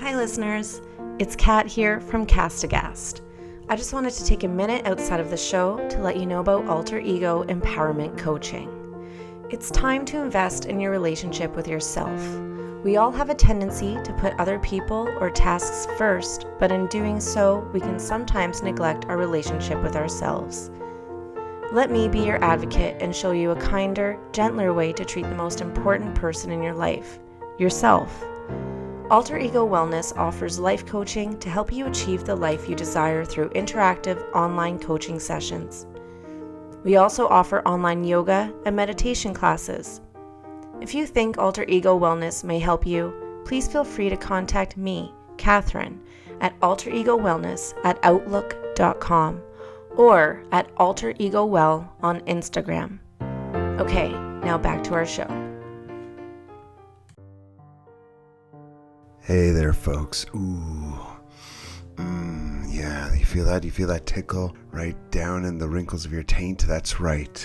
Hi listeners, it's Kat here from Aghast. I just wanted to take a minute outside of the show to let you know about alter ego empowerment coaching. It's time to invest in your relationship with yourself. We all have a tendency to put other people or tasks first, but in doing so, we can sometimes neglect our relationship with ourselves. Let me be your advocate and show you a kinder, gentler way to treat the most important person in your life, yourself. Alter Ego Wellness offers life coaching to help you achieve the life you desire through interactive online coaching sessions. We also offer online yoga and meditation classes. If you think Alter Ego Wellness may help you, please feel free to contact me, Catherine, at alteregowellness@outlook.com or at alteregowell on Instagram. Okay, now back to our show. Hey there, folks. Yeah, you feel that? You feel that tickle right down in the wrinkles of your taint? That's right.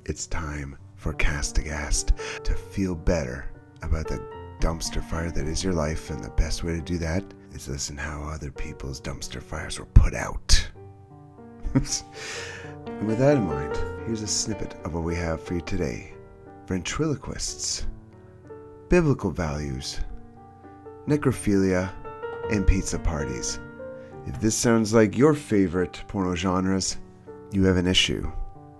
It's time for Castbox to feel better about the dumpster fire that is your life, and the best way to do that is listen how other people's dumpster fires were put out. And with that in mind, here's a snippet of what we have for you today. Ventriloquists, biblical values, necrophilia, and pizza parties. If this sounds like your favorite porno genres, you have an issue,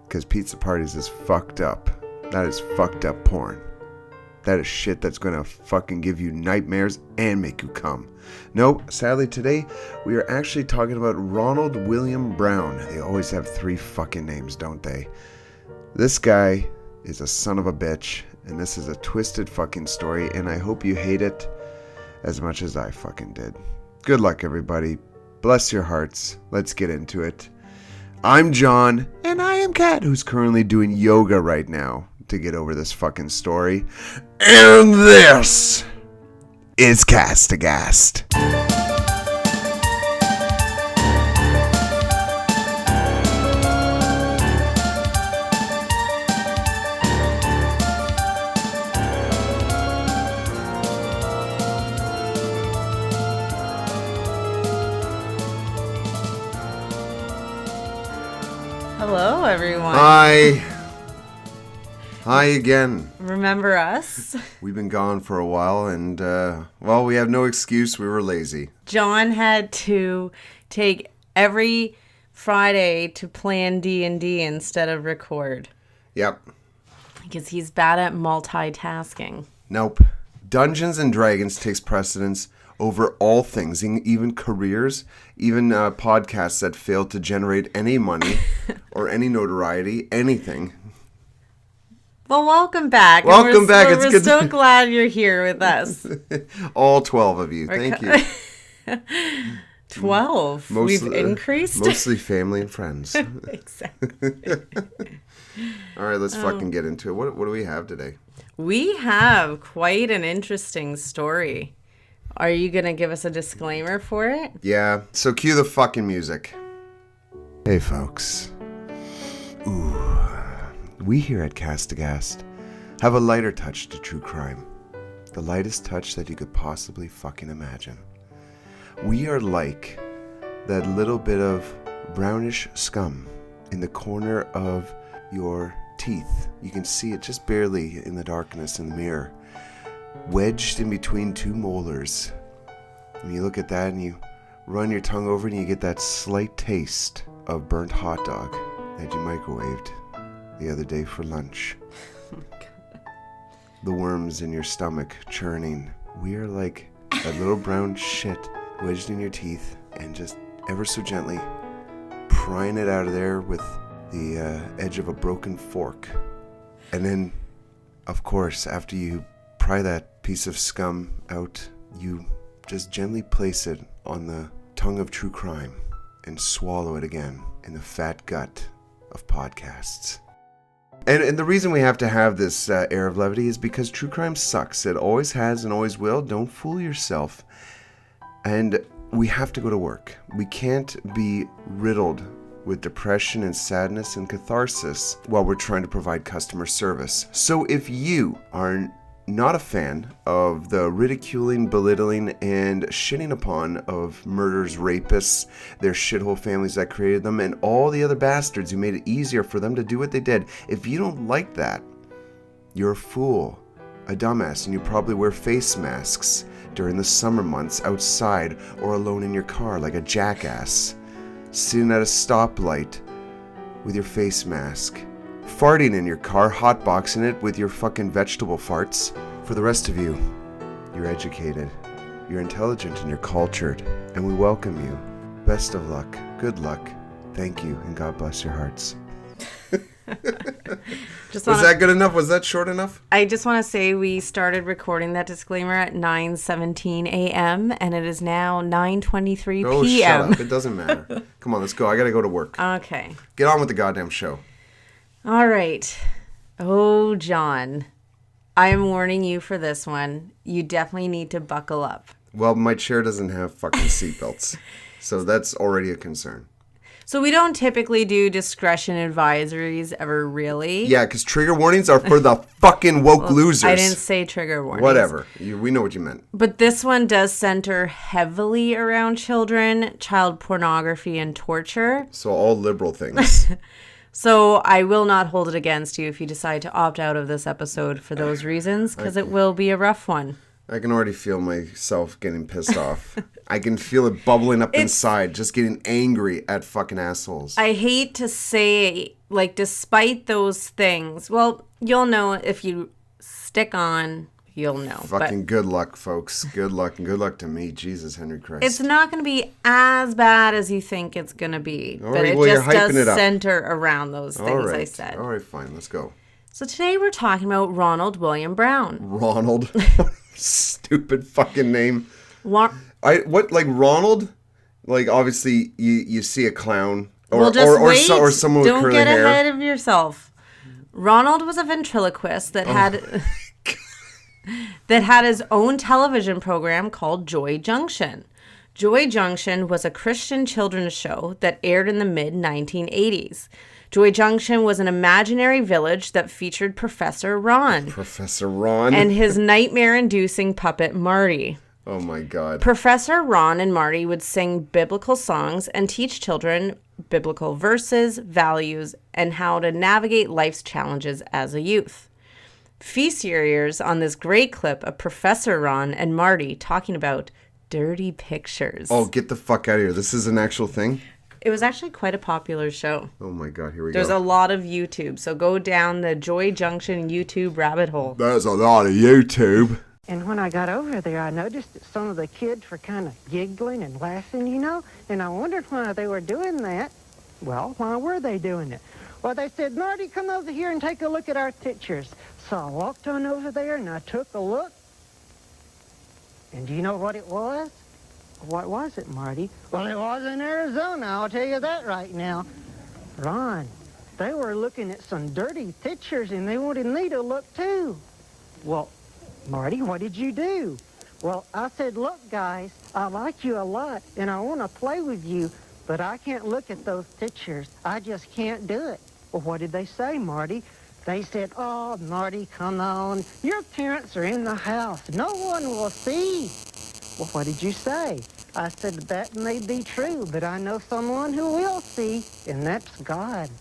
because pizza parties is fucked up. That is fucked up porn. That is shit that's gonna fucking give you nightmares and make you come. No, sadly today, we are actually talking about Ronald William Brown. They always have 3 fucking names, don't they? This guy is a son of a bitch, and this is a twisted fucking story, and I hope you hate it as much as I fucking did. Good luck, everybody. Bless your hearts. Let's get into it. I'm John, and I am Kat, who's currently doing yoga right now to get over this fucking story. And this is Castbox. Hello everyone. Hi again. Remember us? We've been gone for a while, and we have no excuse. We were lazy. John had to take every Friday to plan D&D instead of record. Yep. Because he's bad at multitasking. Nope. Dungeons and Dragons takes precedence over all things, even careers, even podcasts that fail to generate any money or any notoriety, anything. Well, welcome back. Welcome back. We're so glad you're here with us. All 12 of you. Thank you. 12. We've increased. Mostly family and friends. Exactly. All right, let's fucking get into it. What do we have today? We have quite an interesting story. Are you going to give us a disclaimer for it? Yeah, so cue the fucking music. Hey, folks. We here at Castbox have a lighter touch to true crime. The lightest touch that you could possibly fucking imagine. We are like that little bit of brownish scum in the corner of your teeth. You can see it just barely in the darkness in the mirror. Wedged in between 2 molars. And you look at that and you run your tongue over and you get that slight taste of burnt hot dog that you microwaved the other day for lunch. Oh my God. The worms in your stomach churning. We are like that little brown shit wedged in your teeth and just ever so gently prying it out of there with the edge of a broken fork. And then, of course, after you pry that piece of scum out, you just gently place it on the tongue of true crime and swallow it again in the fat gut of podcasts. And the reason we have to have this air of levity is because true crime sucks. It always has and always will. Don't fool yourself. And we have to go to work. We can't be riddled with depression and sadness and catharsis while we're trying to provide customer service. So if you are not a fan of the ridiculing, belittling, and shitting upon of murderers, rapists, their shithole families that created them, and all the other bastards who made it easier for them to do what they did. If you don't like that, you're a fool, a dumbass, and you probably wear face masks during the summer months outside or alone in your car like a jackass, sitting at a stoplight with your face mask, farting in your car, hotboxing it with your fucking vegetable farts. For the rest of you, you're educated, you're intelligent, and you're cultured, and we welcome you. Best of luck, good luck, thank you, and God bless your hearts. Was that good enough? Was that short enough? I just want to say we started recording that disclaimer at 9:17 a.m. and it is now 9:23 p.m. Oh, shut up. It doesn't matter. Come on, let's go. I got to go to work. Okay. Get on with the goddamn show. All right. Oh, John, I am warning you for this one. You definitely need to buckle up. Well, my chair doesn't have fucking seatbelts, so that's already a concern. So we don't typically do discretion advisories ever, really. Yeah, because trigger warnings are for the fucking woke losers. I didn't say trigger warnings. Whatever. We know what you meant. But this one does center heavily around children, child pornography, and torture. So all liberal things. So I will not hold it against you if you decide to opt out of this episode for those reasons, because it will be a rough one. I can already feel myself getting pissed off. I can feel it bubbling up inside, just getting angry at fucking assholes. I hate to say, like, despite those things, well, you'll know if you stick on, you'll know. Fucking good luck, folks. Good luck, and good luck to me. Jesus, Henry Christ. It's not going to be as bad as you think it's going to be. All but right, it well, just does it center around those things I said. All right, fine. Let's go. So today we're talking about Ronald William Brown. Ronald? Stupid fucking name. What, like Ronald? Like, obviously, you see a clown. Or someone with Don't curly get hair. ahead of yourself. Ronald was a ventriloquist that had his own television program called Joy Junction. Joy Junction was a Christian children's show that aired in the mid-1980s. Joy Junction was an imaginary village that featured Professor Ron. Professor Ron? And his nightmare-inducing puppet, Marty. Oh, my God. Professor Ron and Marty would sing biblical songs and teach children biblical verses, values, and how to navigate life's challenges as a youth. Feast your ears on this great clip of Professor Ron and Marty talking about dirty pictures. Oh, get the fuck out of here. This is an actual thing? It was actually quite a popular show. Oh, my God. Here we There's go. a lot of YouTube, so go down the Joy Junction YouTube rabbit hole. There's a lot of YouTube. And when I got over there, I noticed that some of the kids were kind of giggling and laughing, you know, and I wondered why they were doing that. Well, why were they doing it? Well, they said, Marty, come over here and take a look at our pictures. So I walked on over there and I took a look. And do you know what it was? What was it, Marty? Well, it was in Arizona, I'll tell you that right now. Ron, they were looking at some dirty pictures and they wanted me to look too. Well, Marty, what did you do? Well, I said, look, guys, I like you a lot, and I want to play with you, but I can't look at those pictures. I just can't do it. Well, what did they say, Marty? They said, oh, Marty, come on. Your parents are in the house. No one will see. Well, what did you say? I said, that may be true, but I know someone who will see, and that's God.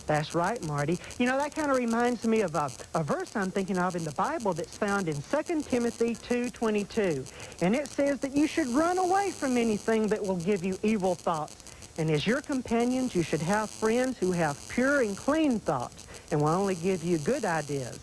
That's right, Marty. You know, that kind of reminds me of a verse I'm thinking of in the Bible that's found in 2 Timothy 2:22. And it says that you should run away from anything that will give you evil thoughts. And as your companions, you should have friends who have pure and clean thoughts and will only give you good ideas.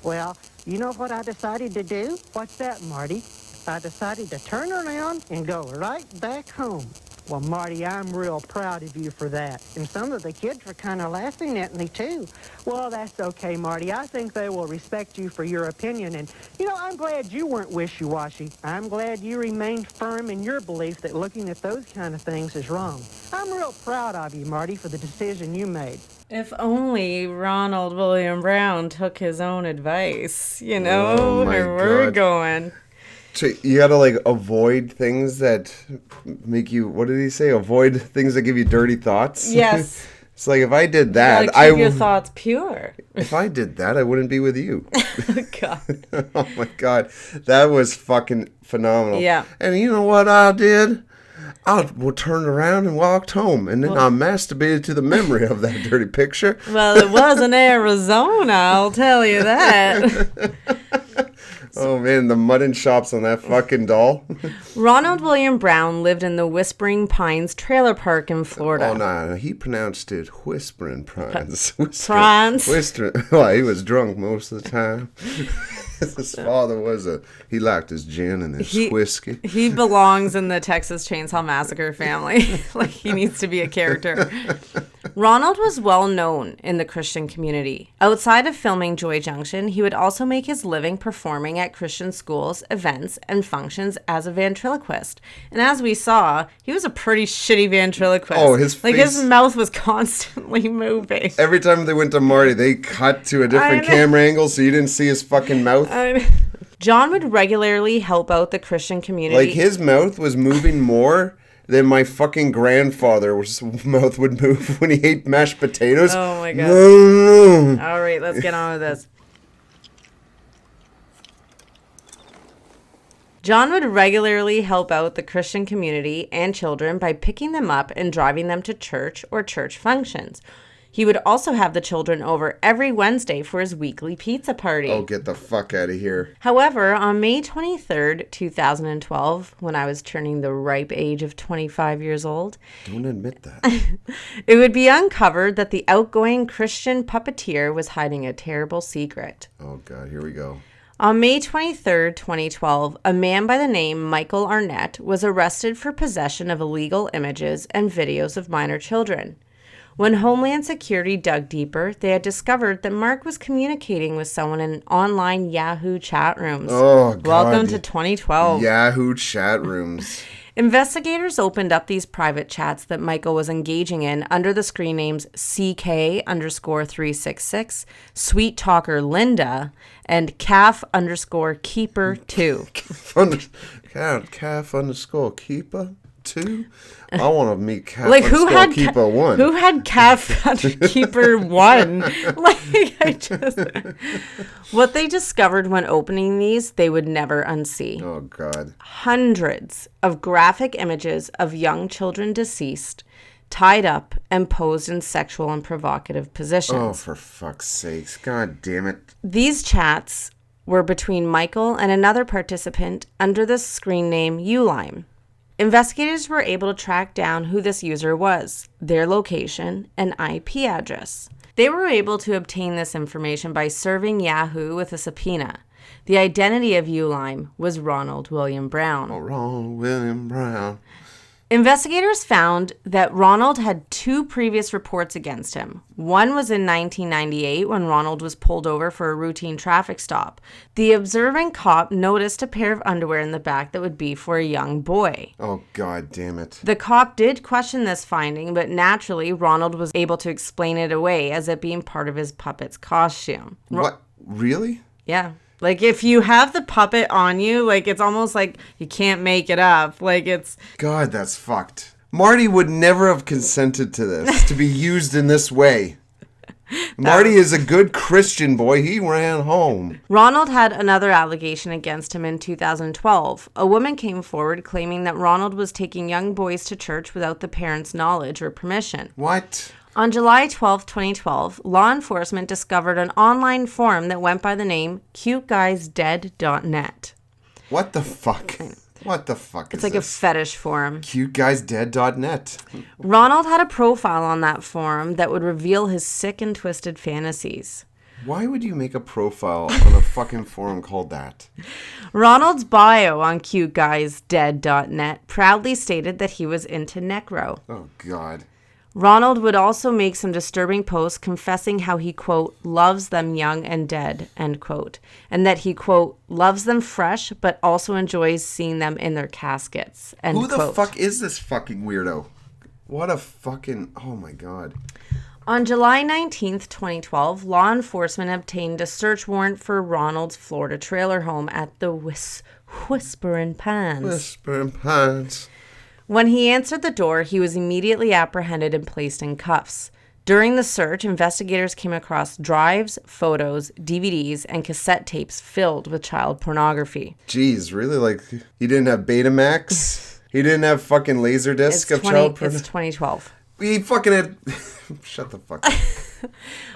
Well, you know what I decided to do? What's that, Marty? I decided to turn around and go right back home. Well, Marty, I'm real proud of you for that. And some of the kids were kind of laughing at me, too. Well, that's okay, Marty. I think they will respect you for your opinion. And, you know, I'm glad you weren't wishy-washy. I'm glad you remained firm in your belief that looking at those kind of things is wrong. I'm real proud of you, Marty, for the decision you made. If only Ronald William Brown took his own advice, you know, where we're going. So you gotta, like, avoid things that make you, what did he say? Avoid things that give you dirty thoughts? Yes. It's like if I did You that, gotta keep your thoughts pure. If I did that, I wouldn't be with you. God. Oh my God, that was fucking phenomenal. Yeah. And you know what I did? I turned around and walked home, and then I masturbated to the memory of that dirty picture. Well, it wasn't Arizona, I'll tell you that. Oh man, the mutton chops on that fucking doll. Ronald William Brown lived in the Whispering Pines trailer park in Florida. Oh no, he pronounced it Whispering Pines. Pines. Well, he was drunk most of the time. His father he liked his gin and his whiskey. He belongs in the Texas Chainsaw Massacre family. Like, he needs to be a character. Ronald was well known in the Christian community. Outside of filming Joy Junction, he would also make his living performing at Christian schools, events, and functions as a ventriloquist. And as we saw, he was a pretty shitty ventriloquist. Oh, his face. His mouth was constantly moving. Every time they went to Marty, they cut to a different camera angle so you didn't see his fucking mouth. John would regularly help out the Christian community. Like, his mouth was moving more than my fucking grandfather's mouth would move when he ate mashed potatoes. Oh my God. All right, let's get on with this. John would regularly help out the Christian community and children by picking them up and driving them to church or church functions. He would also have the children over every Wednesday for his weekly pizza party. Oh, get the fuck out of here. However, on May 23rd, 2012, when I was turning the ripe age of 25 years old... Don't admit that. It would be uncovered that the outgoing Christian puppeteer was hiding a terrible secret. Oh, God, here we go. On May 23rd, 2012, a man by the name Michael Arnett was arrested for possession of illegal images and videos of minor children. When Homeland Security dug deeper, they had discovered that Mark was communicating with someone in online Yahoo chat rooms. Oh, God. Welcome to 2012. Yahoo chat rooms. Investigators opened up these private chats that Michael was engaging in under the screen names CK_366, Sweet Talker Linda, and Calf_Keeper2. Calf_Keeper 2? I want to meet Calf like, who had Keeper 1. Who had Calf Keeper 1? What they discovered when opening these, they would never unsee. Oh, God. Hundreds of graphic images of young children deceased, tied up, and posed in sexual and provocative positions. Oh, for fuck's sakes. God damn it. These chats were between Michael and another participant under the screen name Uline. Investigators were able to track down who this user was, their location, and IP address. They were able to obtain this information by serving Yahoo with a subpoena. The identity of Uline was Ronald William Brown. Oh, Ronald William Brown. Investigators found that Ronald had 2 previous reports against him. One was in 1998 when Ronald was pulled over for a routine traffic stop. The observing cop noticed a pair of underwear in the back that would be for a young boy. Oh, God damn it. The cop did question this finding, but naturally Ronald was able to explain it away as it being part of his puppet's costume. What? Really? Yeah. Like, if you have the puppet on you, like, it's almost like you can't make it up. Like, it's... God, that's fucked. Marty would never have consented to this, to be used in this way. Marty is a good Christian boy. He ran home. Ronald had another allegation against him in 2012. A woman came forward claiming that Ronald was taking young boys to church without the parents' knowledge or permission. What? On July 12, 2012, law enforcement discovered an online forum that went by the name cuteguysdead.net. What the fuck? What the fuck It's is like this? a fetish forum. Cuteguysdead.net. Ronald had a profile on that forum that would reveal his sick and twisted fantasies. Why would you make a profile on a fucking forum called that? Ronald's bio on cuteguysdead.net proudly stated that he was into necro. Oh, God. Ronald would also make some disturbing posts confessing how he, quote, loves them young and dead, end quote, and that he, quote, loves them fresh, but also enjoys seeing them in their caskets, end quote. Who the fuck is this fucking weirdo? What a fucking... Oh, my God. On July 19th, 2012, law enforcement obtained a search warrant for Ronald's Florida trailer home at the Whispering Pines. Whispering Pines. When he answered the door, he was immediately apprehended and placed in cuffs. During the search, investigators came across drives, photos, DVDs, and cassette tapes filled with child pornography. Jeez, really? Like, he didn't have Betamax? He didn't have fucking Laserdisc of child pornography? It's 2012. He fucking had... Shut the fuck up.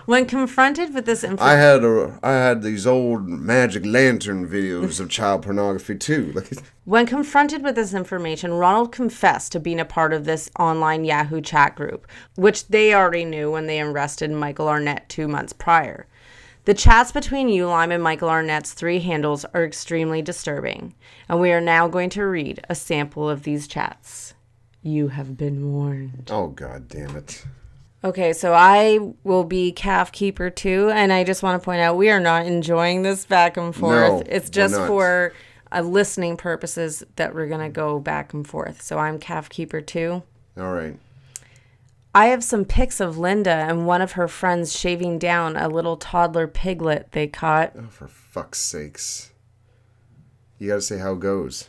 When confronted with this information... I had these old Magic Lantern videos of child pornography, too. When confronted with this information, Ronald confessed to being a part of this online Yahoo chat group, which they already knew when they arrested Michael Arnett 2 months prior. The chats between Uline and Michael Arnett's 3 handles are extremely disturbing, and we are now going to read a sample of these chats. You have been warned. Oh, God damn it. Okay, so I will be calf keeper too, and I just want to point out we are not enjoying this back and forth. No, it's just for listening purposes that we're going to go back and forth. So I'm calf keeper too. All right. I have some pics of Linda and one of her friends shaving down a little toddler piglet they caught. Oh, for fuck's sakes. You got to say how it goes.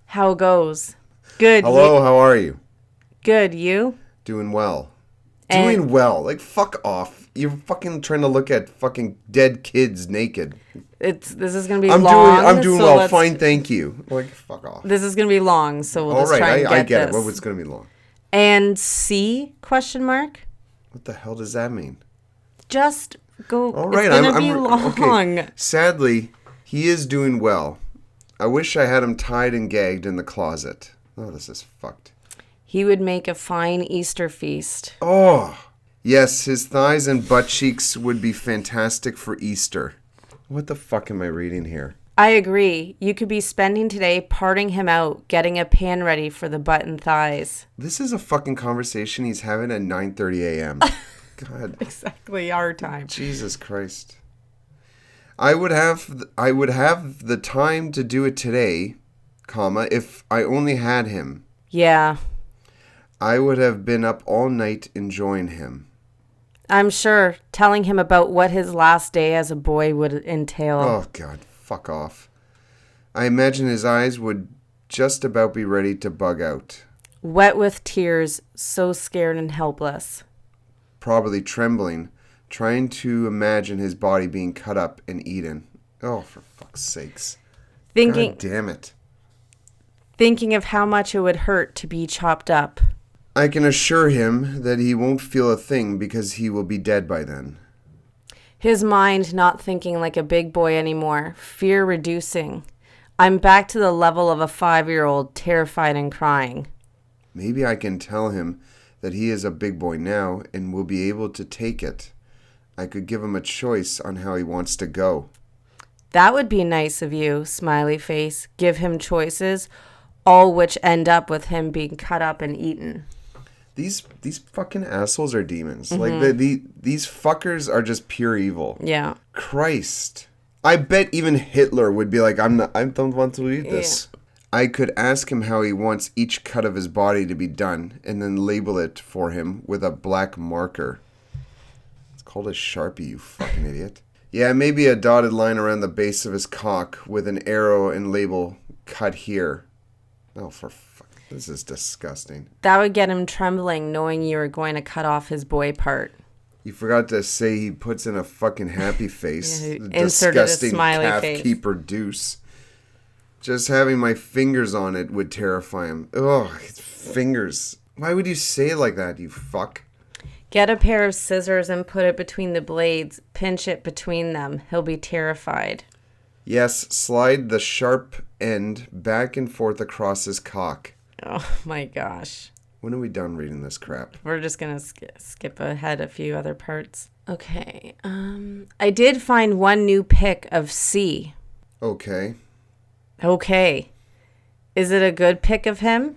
How it goes. Good. Hello, how are you? Good, you? Doing well. Doing well. Like, fuck off. You're fucking trying to look at fucking dead kids naked. This is going to be long. I'm doing well. Fine, thank you. Like, fuck off. This is going to be long, so we'll just try and get this. I get it. Well, it's going to be long. And C, question mark? What the hell does that mean? Just go. All right, it's going to be long. Okay. Sadly, he is doing well. I wish I had him tied and gagged in the closet. Oh, this is fucked. He would make a fine Easter feast. Oh, yes, his thighs and butt cheeks would be fantastic for Easter. What the fuck am I reading here? I agree. You could be spending today parting him out, getting a pan ready for the butt and thighs. This is a fucking conversation he's having at 9:30 a.m. God. Exactly our time. Jesus Christ. I would have the time to do it today, if I only had him. Yeah. I would have been up all night enjoying him. I'm sure, telling him about what his last day as a boy would entail. Oh, God, fuck off. I imagine his eyes would just about be ready to bug out. Wet with tears, so scared and helpless. Probably trembling, trying to imagine his body being cut up and eaten. Oh, for fuck's sakes. God damn it. Thinking of how much it would hurt to be chopped up. I can assure him that he won't feel a thing because he will be dead by then. His mind not thinking like a big boy anymore, fear reducing. I'm back to the level of a 5-year-old, terrified and crying. Maybe I can tell him that he is a big boy now and will be able to take it. I could give him a choice on how he wants to go. That would be nice of you, smiley face. Give him choices, all which end up with him being cut up and eaten. These fucking assholes are demons. Mm-hmm. Like these fuckers are just pure evil. Yeah. Christ. I bet even Hitler would be like, I don't want to eat this. Yeah. I could ask him how he wants each cut of his body to be done and then label it for him with a black marker. It's called a Sharpie, you fucking idiot. Yeah, maybe a dotted line around the base of his cock with an arrow and label cut here. Oh, for fuck. This is disgusting. That would get him trembling knowing you were going to cut off his boy part. You forgot to say he puts in a fucking happy face. Yeah, inserted a smiley calf face. Keeper deuce. Just having my fingers on it would terrify him. Ugh, his fingers. Why would you say it like that, you fuck? Get a pair of scissors and put it between the blades. Pinch it between them. He'll be terrified. Yes, slide the sharp end back and forth across his cock. Oh my gosh. When are we done reading this crap? We're just going to skip ahead a few other parts. Okay. I did find one new pic of C. Okay. Okay. Is it a good pic of him?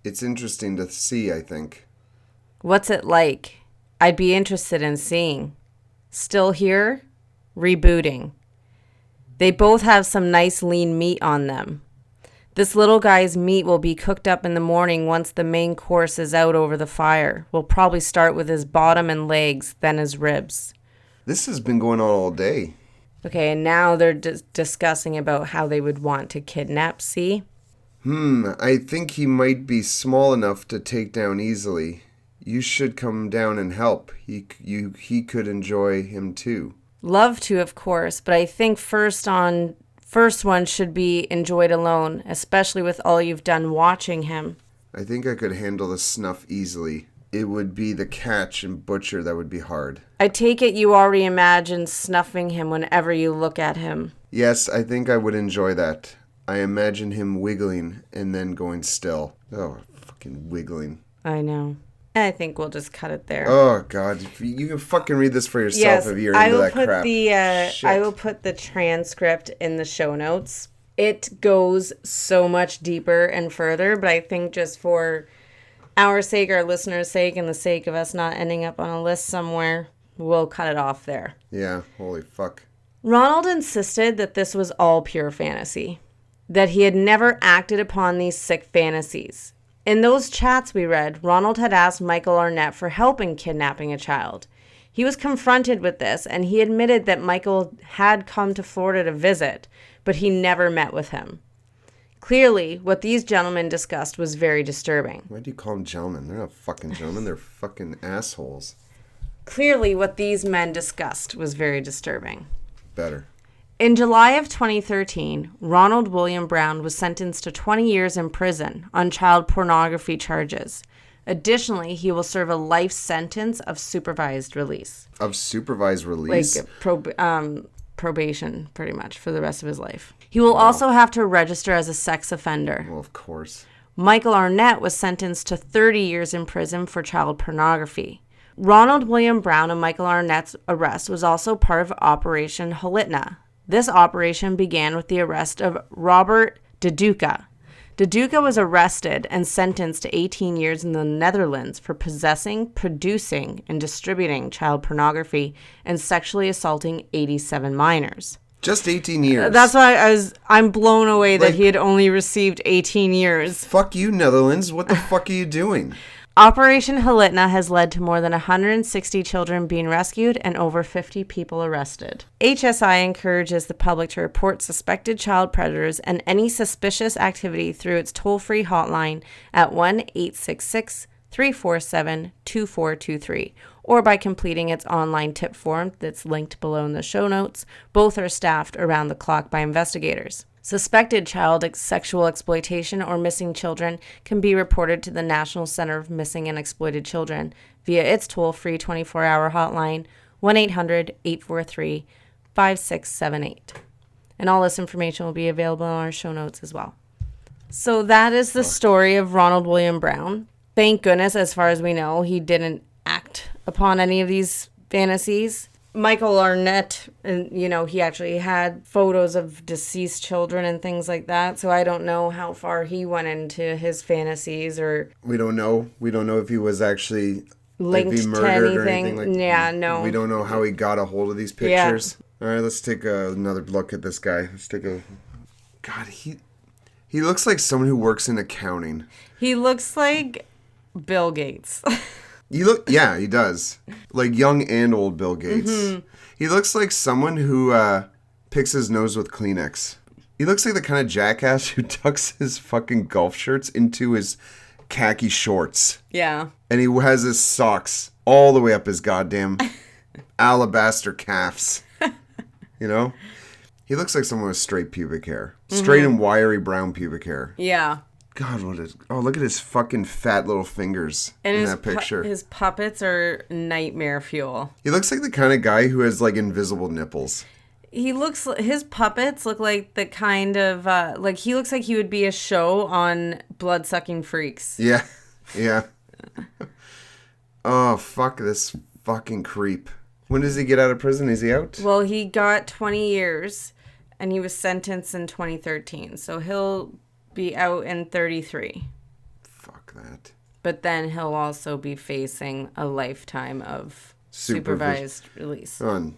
It's interesting to see, I think. What's it like? I'd be interested in seeing. Still here? Rebooting. They both have some nice lean meat on them. This little guy's meat will be cooked up in the morning once the main course is out over the fire. We'll probably start with his bottom and legs, then his ribs. This has been going on all day. Okay, and now they're discussing about how they would want to kidnap C. I think he might be small enough to take down easily. You should come down and help. He could enjoy him too. Love to, of course, but I think first one should be enjoyed alone, especially with all you've done watching him. I think I could handle the snuff easily. It would be the catch and butcher that would be hard. I take it you already imagine snuffing him whenever you look at him. Yes, I think I would enjoy that. I imagine him wiggling and then going still. Oh, fucking wiggling. I know. I think we'll just cut it there. Oh, God. You can fucking read this for yourself if you're into that crap. I will put the transcript in the show notes. It goes so much deeper and further, but I think just for our sake, our listeners' sake, and the sake of us not ending up on a list somewhere, we'll cut it off there. Yeah, holy fuck. Ronald insisted that this was all pure fantasy, that he had never acted upon these sick fantasies. In those chats we read, Ronald had asked Michael Arnett for help in kidnapping a child. He was confronted with this, and he admitted that Michael had come to Florida to visit, but he never met with him. Clearly, what these gentlemen discussed was very disturbing. Why do you call them gentlemen? They're not fucking gentlemen. They're fucking assholes. Clearly, what these men discussed was very disturbing. Better. In July of 2013, Ronald William Brown was sentenced to 20 years in prison on child pornography charges. Additionally, he will serve a life sentence of supervised release. Of supervised release? Like probation, pretty much, for the rest of his life. He will also have to register as a sex offender. Well, of course. Michael Arnett was sentenced to 30 years in prison for child pornography. Ronald William Brown and Michael Arnett's arrest was also part of Operation Halitna. This operation began with the arrest of Robert De Duca. De Duca was arrested and sentenced to 18 years in the Netherlands for possessing, producing, and distributing child pornography and sexually assaulting 87 minors. Just 18 years. That's why I'm blown away that he had only received 18 years. Fuck you, Netherlands. What the fuck are you doing? Operation Halitna has led to more than 160 children being rescued and over 50 people arrested. HSI encourages the public to report suspected child predators and any suspicious activity through its toll-free hotline at 1-866-347-2423 or by completing its online tip form that's linked below in the show notes. Both are staffed around the clock by investigators. Suspected child sexual exploitation or missing children can be reported to the National Center of Missing and Exploited Children via its toll-free 24-hour hotline, 1-800-843-5678. And all this information will be available in our show notes as well. So that is the story of Ronald William Brown. Thank goodness, as far as we know, he didn't act upon any of these fantasies. Michael Arnett, he actually had photos of deceased children and things like that. So I don't know how far he went into his fantasies or... We don't know. We don't know if he was actually linked to anything. Or anything like that. Yeah, no. We don't know how he got a hold of these pictures. Yeah. All right, let's take another look at this guy. Let's take a... God, he looks like someone who works in accounting. He looks like Bill Gates. Yeah, he does. Like young and old Bill Gates. Mm-hmm. He looks like someone who picks his nose with Kleenex. He looks like the kind of jackass who tucks his fucking golf shirts into his khaki shorts. Yeah. And he has his socks all the way up his goddamn alabaster calves. You know? He looks like someone with straight pubic hair. Straight and wiry brown pubic hair. Yeah. God, look at his fucking fat little fingers in that picture. His puppets are nightmare fuel. He looks like the kind of guy who has, like, invisible nipples. His puppets look like the kind of, he looks like he would be a show on Blood-Sucking Freaks. Yeah. Yeah. Oh, fuck this fucking creep. When does he get out of prison? Is he out? Well, he got 20 years, and he was sentenced in 2013, so he'll be out in 33. Fuck that. But then he'll also be facing a lifetime of supervised release. Oh,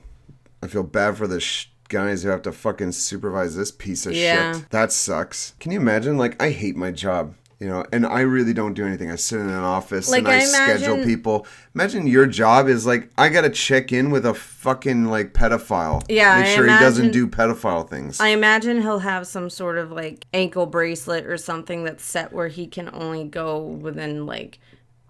I feel bad for the guys who have to fucking supervise this piece of shit. That sucks. Can you imagine? Like, I hate my job. And I really don't do anything. I sit in an office and I schedule people. Imagine your job is like, I got to check in with a fucking like pedophile. Yeah. Make sure he doesn't do pedophile things. I imagine he'll have some sort of like ankle bracelet or something that's set where he can only go within like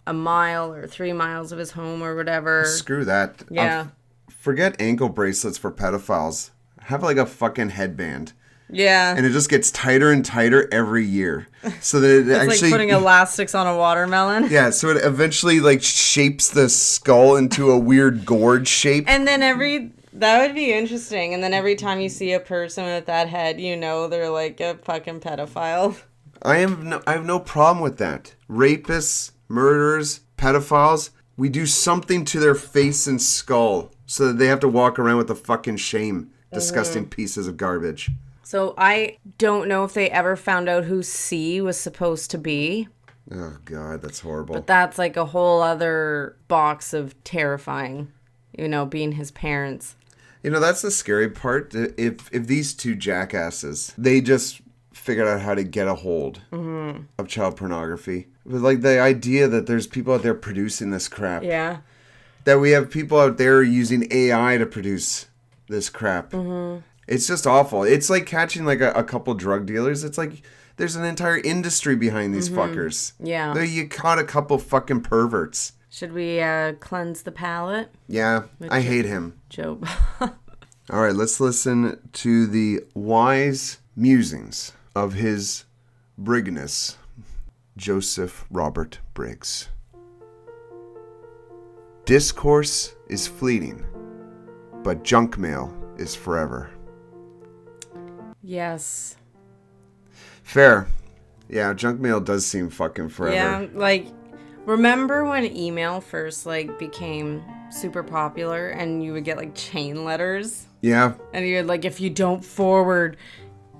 a mile or 3 miles of his home or whatever. Screw that. Yeah. Forget ankle bracelets for pedophiles. Have like a fucking headband. Yeah. And it just gets tighter and tighter every year. So that it it's actually... like putting elastics on a watermelon. Yeah, so it eventually like shapes the skull into a weird gourd shape. And then that would be interesting. And then every time you see a person with that head, you know they're like a fucking pedophile. I have no problem with that. Rapists, murderers, pedophiles, we do something to their face and skull so that they have to walk around with a fucking shame. Disgusting pieces of garbage. So I don't know if they ever found out who C was supposed to be. Oh, God, that's horrible. But that's like a whole other box of terrifying, being his parents. That's the scary part. If these two jackasses, they just figured out how to get a hold of child pornography. But like the idea that there's people out there producing this crap. Yeah. That we have people out there using AI to produce this crap. It's just awful. It's like catching like a couple drug dealers. It's like there's an entire industry behind these fuckers. Yeah. You caught a couple fucking perverts. Should we cleanse the palate? Yeah, I hate him. Job. All right, let's listen to the wise musings of his Brigness, Joseph Robert Briggs. Discourse is fleeting, but junk mail is forever. Yes. Fair. Yeah, junk mail does seem fucking forever. Yeah, like, remember when email first, like, became super popular and you would get, like, chain letters? Yeah. And you're like, if you don't forward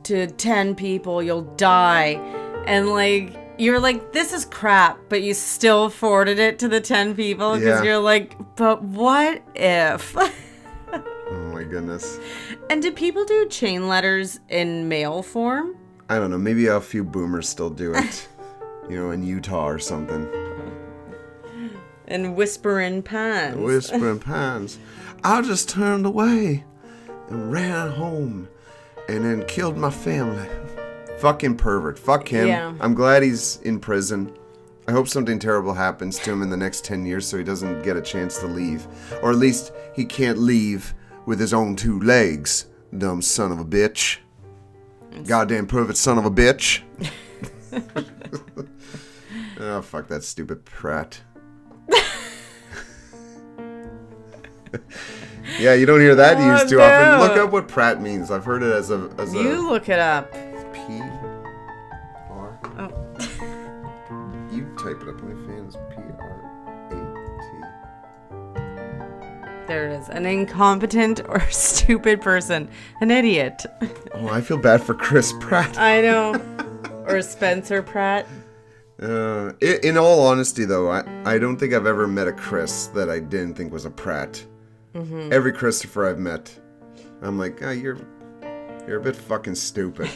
to 10 people, you'll die. And, like, you're like, this is crap, but you still forwarded it to the 10 people because you're like, but what if? Oh my goodness. And do people do chain letters in mail form? I don't know. Maybe a few boomers still do it. In Utah or something. And whispering pans. Whispering pans. I just turned away and ran home and then killed my family. Fucking pervert. Fuck him. Yeah. I'm glad he's in prison. I hope something terrible happens to him in the next 10 years so he doesn't get a chance to leave. Or at least he can't leave with his own 2 legs. Dumb son of a bitch. Goddamn pervert son of a bitch. Oh, fuck that stupid Pratt. Yeah, you don't hear that used too often. Look up what Pratt means. I've heard it as a... You look it up. P-R... Oh. You type it up on my fans. P-R-A-T. There it is. An incompetent or stupid person. An idiot. Oh, I feel bad for Chris Pratt. I know. Or Spencer Pratt. In all honesty, though, I don't think I've ever met a Chris that I didn't think was a Pratt. Mm-hmm. Every Christopher I've met, I'm like, oh, you're a bit fucking stupid.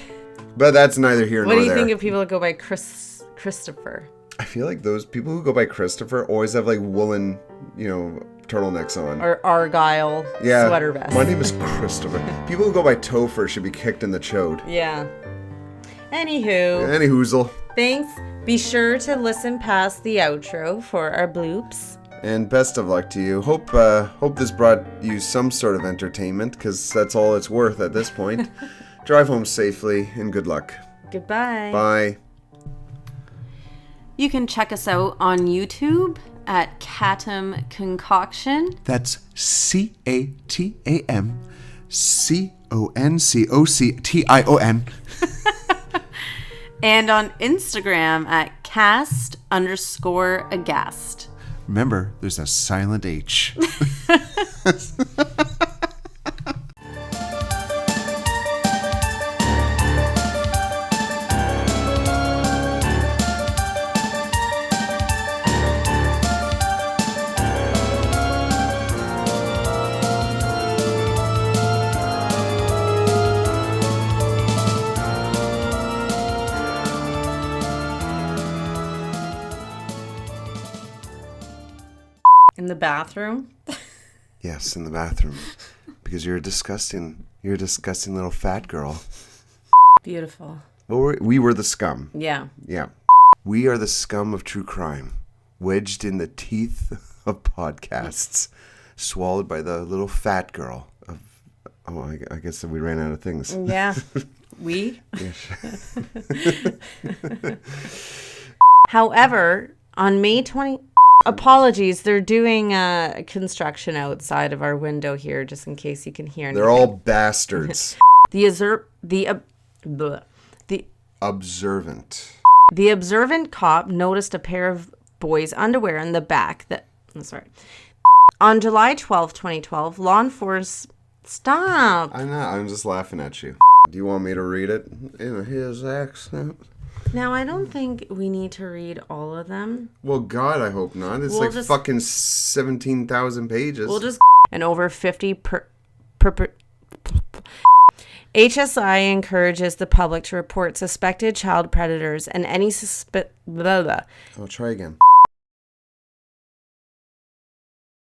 But that's neither here nor there. What do you think of people that go by Christopher? I feel like those people who go by Christopher always have like woolen, turtlenecks on. Or Argyle sweater vest. My name is Christopher. People who go by Topher should be kicked in the chode. Yeah. Anywho. Any hoozle. Thanks. Be sure to listen past the outro for our bloops. And best of luck to you. Hope this brought you some sort of entertainment, because that's all it's worth at this point. Drive home safely, and good luck. Goodbye. Bye. You can check us out on YouTube at Catam Concoction. That's CATAM-CONCOCTION. And on Instagram at cast_Aghast. Remember, there's a silent H. In the bathroom? Yes, in the bathroom. Because you're a disgusting little fat girl. Beautiful. Well, we were the scum. Yeah. Yeah. We are the scum of true crime. wedged in the teeth of podcasts, swallowed by the little fat girl. I guess we ran out of things. Yeah. We? However, on May 20... Apologies, they're doing construction outside of our window here, just in case you can hear anything. They're all bastards. The observant cop noticed a pair of boys' underwear in the back On July 12, 2012, law enforcement... Stop! I'm not. I'm just laughing at you. Do you want me to read it in his accent? Now, I don't think we need to read all of them. Well, God, I hope not. It's fucking 17,000 pages. We'll just... And over 50 HSI encourages the public to report suspected child predators and any I'll try again.